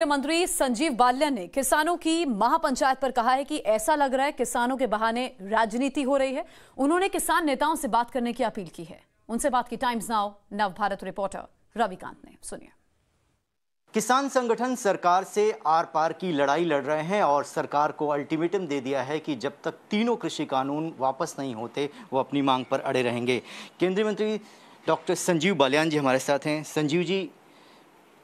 मंत्री संजीव बालियान ने किसानों की महापंचायत पर कहा है कि ऐसा लग रहा है किसानों के बहाने राजनीति हो रही है। उन्होंने किसान नेताओं से बात करने की अपील की है। उनसे बात की times now Navbharat reporter Ravikant ने। सुनिए। किसान संगठन सरकार से आर पार की लड़ाई लड़ रहे हैं और सरकार को अल्टीमेटम दे दिया है कि जब तक तीनों कृषि कानून वापस नहीं होते वो अपनी मांग पर अड़े रहेंगे। केंद्रीय मंत्री डॉक्टर संजीव बालियान जी हमारे साथ हैं। संजीव जी,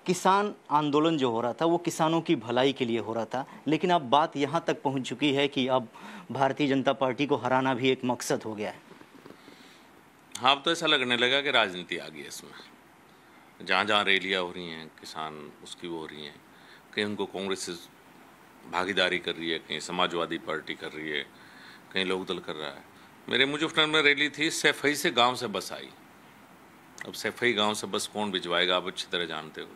किसान आंदोलन जो हो रहा था वो किसानों की भलाई के लिए हो रहा था, लेकिन अब बात यहाँ तक पहुँच चुकी है कि अब भारतीय जनता पार्टी को हराना भी एक मकसद हो गया है। हाँ, अब तो ऐसा लगने लगा कि राजनीति आ गई है इसमें। जहाँ जहाँ रैलियाँ हो रही हैं किसान उसकी वो हो रही हैं, कहीं उनको कांग्रेस से भागीदारी कर रही है, कहीं समाजवादी पार्टी कर रही है, कहीं लोकदल कर रहा है। मेरे मुजफ्फरनगर में रैली थी, सैफई से गांव से बस आई। अब सैफई गांव से बस कौन भिजवाएगा, आप अच्छी तरह जानते हो।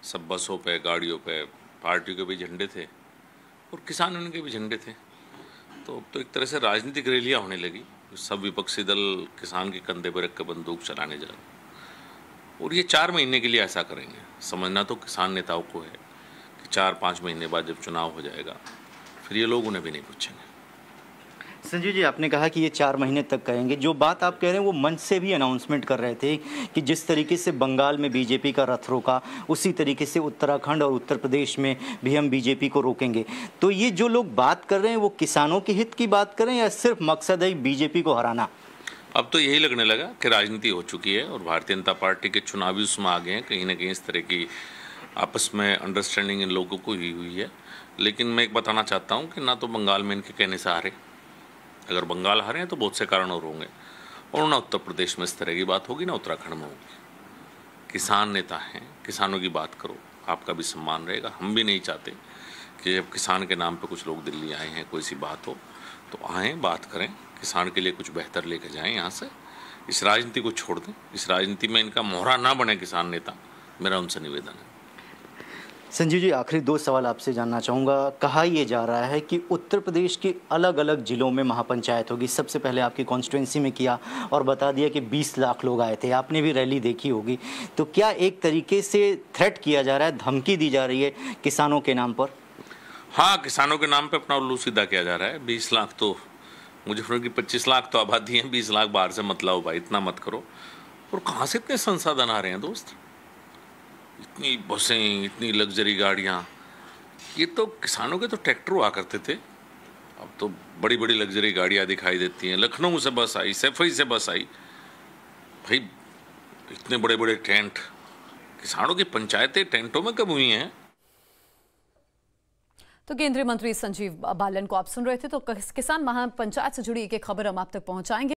सब बसों पे, गाड़ियों पे पार्टियों के भी झंडे थे और किसान यूनियन के भी झंडे थे। तो अब तो एक तरह से राजनीतिक रैलियाँ होने लगी। सब विपक्षी दल किसान के कंधे पर रख कर बंदूक चलाने जा रहे और ये 4 महीने के लिए ऐसा करेंगे। समझना तो किसान नेताओं को है कि 4-5 महीने बाद जब चुनाव हो जाएगा फिर ये लोग उन्हें भी नहीं पूछेंगे। संजीव जी, आपने कहा कि ये 4 महीने तक करेंगे। जो बात आप कह रहे हैं वो मंच से भी अनाउंसमेंट कर रहे थे कि जिस तरीके से बंगाल में बीजेपी का रथ रोका, उसी तरीके से उत्तराखंड और उत्तर प्रदेश में भी हम बीजेपी को रोकेंगे। तो ये जो लोग बात कर रहे हैं वो किसानों के हित की बात कर रहे हैं या सिर्फ मकसद है बीजेपी को हराना? अब तो यही लगने लगा कि राजनीति हो चुकी है और भारतीय जनता पार्टी के चुनावी उसमें आ गए हैं। कहीं ना कहीं इस तरह की आपस में अंडरस्टैंडिंग इन लोगों को ही हुई है। लेकिन मैं एक बताना चाहता हूँ कि ना तो बंगाल में इनके कहने से हारे, अगर बंगाल हारे हैं तो बहुत से कारण और होंगे, और ना उत्तर प्रदेश में इस तरह की बात होगी, ना उत्तराखंड में होगी। किसान नेता हैं, किसानों की बात करो, आपका भी सम्मान रहेगा। हम भी नहीं चाहते कि जब किसान के नाम पे कुछ लोग दिल्ली आए हैं कोई सी बात हो तो आएँ, बात करें, किसान के लिए कुछ बेहतर लेके जाएं यहाँ से। इस राजनीति को छोड़ दें, इस राजनीति में इनका मोहरा ना बने किसान नेता, मेरा उनसे निवेदन है। संजीव जी, आखिरी 2 सवाल आपसे जानना चाहूँगा। कहा यह जा रहा है कि उत्तर प्रदेश के अलग अलग ज़िलों में महापंचायत होगी। सबसे पहले आपकी कॉन्स्टिट्यूंसी में किया और बता दिया कि 20 लाख लोग आए थे। आपने भी रैली देखी होगी। तो क्या एक तरीके से थ्रेट किया जा रहा है, धमकी दी जा रही है किसानों के नाम पर? हाँ, किसानों के नाम पर अपना उल्लू सीधा किया जा रहा है। 20 लाख तो मुजफ्फरनगर की 25 लाख तो आबादी है, 20 लाख बाहर से मत लाओ भाई, इतना मत करो। और कहाँ से इतने संसाधन आ रहे हैं दोस्त? इतनी बसें, इतनी लग्जरी गाड़ियाँ। ये तो किसानों के तो ट्रैक्टर हुआ करते थे, अब तो बड़ी बड़ी लग्जरी गाड़ियाँ दिखाई देती हैं। लखनऊ से बस आई, सैफई से बस आई। भाई इतने बड़े बड़े टेंट, किसानों की पंचायतें टेंटों में कब हुई हैं? तो केंद्रीय मंत्री संजीव बालियान को आप सुन रहे थे। तो किसान महापंचायत से जुड़ी एक खबर हम आप तक पहुंचाएंगे।